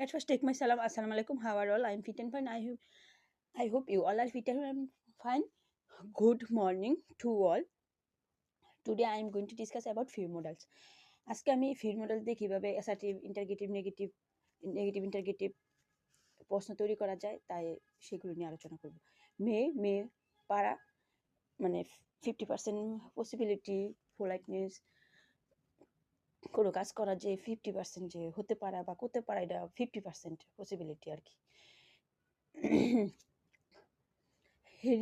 At first, take my salam. Assalamu alaikum. How are all? I'm fit and fine. I hope you all are fit and fine. Good morning to all. Today, I am going to discuss about fear models. আজকে আমি ফির model দিয়ে কিভাবে assertive interrogative negative interrogative প্রশ্ন তৈরি করা যায় তাই সেগুলো নিয়ে আলোচনা করব। মেয়ে পারা মানে 50% পসিবিলিটি, পোলাইটনেস, কোনো কাজ করা যে 50% যে হতে পারা বা করতে পারা, এটা 50% পসিবিলিটি আর কি।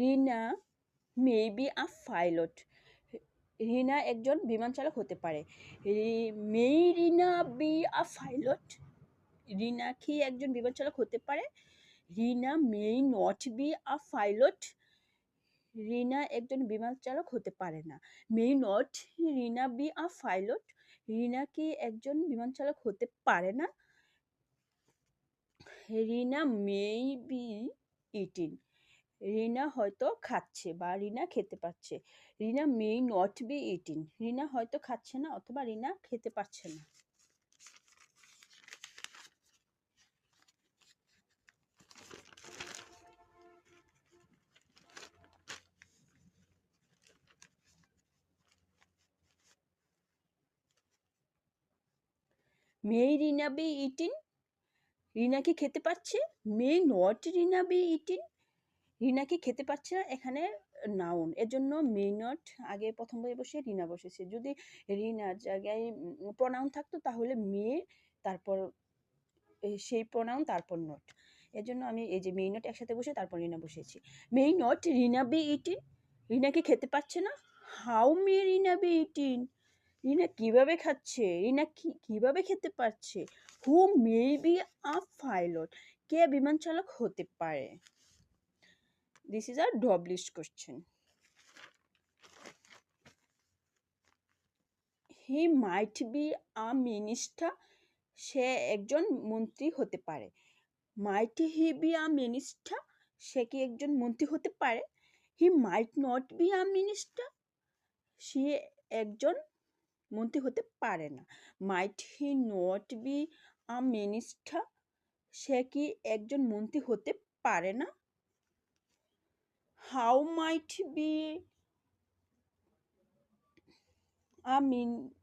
রিনা may be a pilot. Rina একজন বিমান চালক হতে পারে। মে Rina be a pilot. Rina কি একজন বিমান চালক হতে পারে? Rina may not be a pilot. Rina একজন বিমান চালক হতে পারে না। May not Rina be a pilot. Rina কি একজন বিমান চালক হতে পারে না। রিনা মে বি ইটিং। রিনা হয়তো খাচ্ছে বা রিনা খেতে পারছে। রিনা মে নট বি ইটিং। রিনা হয়তো খাচ্ছে না অথবা রিনা খেতে পারছে না। মে রিনা বি ইটিং। রিনা কি খেতে পারছে? May not Rina be eating. Rina কি খেতে পারছে না, এখানে নাউন, এর জন্য মে নট আগে প্রথম বইয়ে বসে রিনা বসেছে। যদি রিনার জায়গায় প্রনাউন থাকতো তাহলে মে, তারপর সেই প্রনাউন, তারপর নট। এর জন্য আমি এই যে মে নট একসাথে বসে তারপর রিনা বসেছি। May not Rina be eating. Rina কি খেতে পারছে না। How may Rina be eating. Rina কিভাবে খাচ্ছে, রিনা কিভাবে খেতে পারছে। হু মে বি আ পাইলট। কে বিমান চালক হতে পারে। This is a double question. He might be a minister. সে একজন মন্ত্রী হতে পারে। Might he be a minister? সে কি একজন মন্ত্রী হতে পারে। He might not be a minister. সে একজন মন্ত্রী হতে পারে না। Might he not be a minister? সে কি একজন মন্ত্রী হতে পারে না। How might be a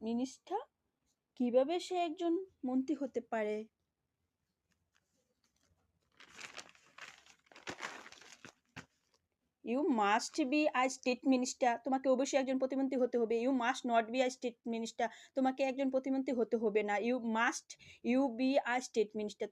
minister? কিভাবে সে একজন মন্ত্রী হতে পারে। You must be a state minister. তোমাকে অবশ্যই একজন প্রতিমন্ত্রী হতে হবে। You must not be a state minister. তোমাকে একজন প্রতিমন্ত্রী হতে হবে না। You must you be a state minister.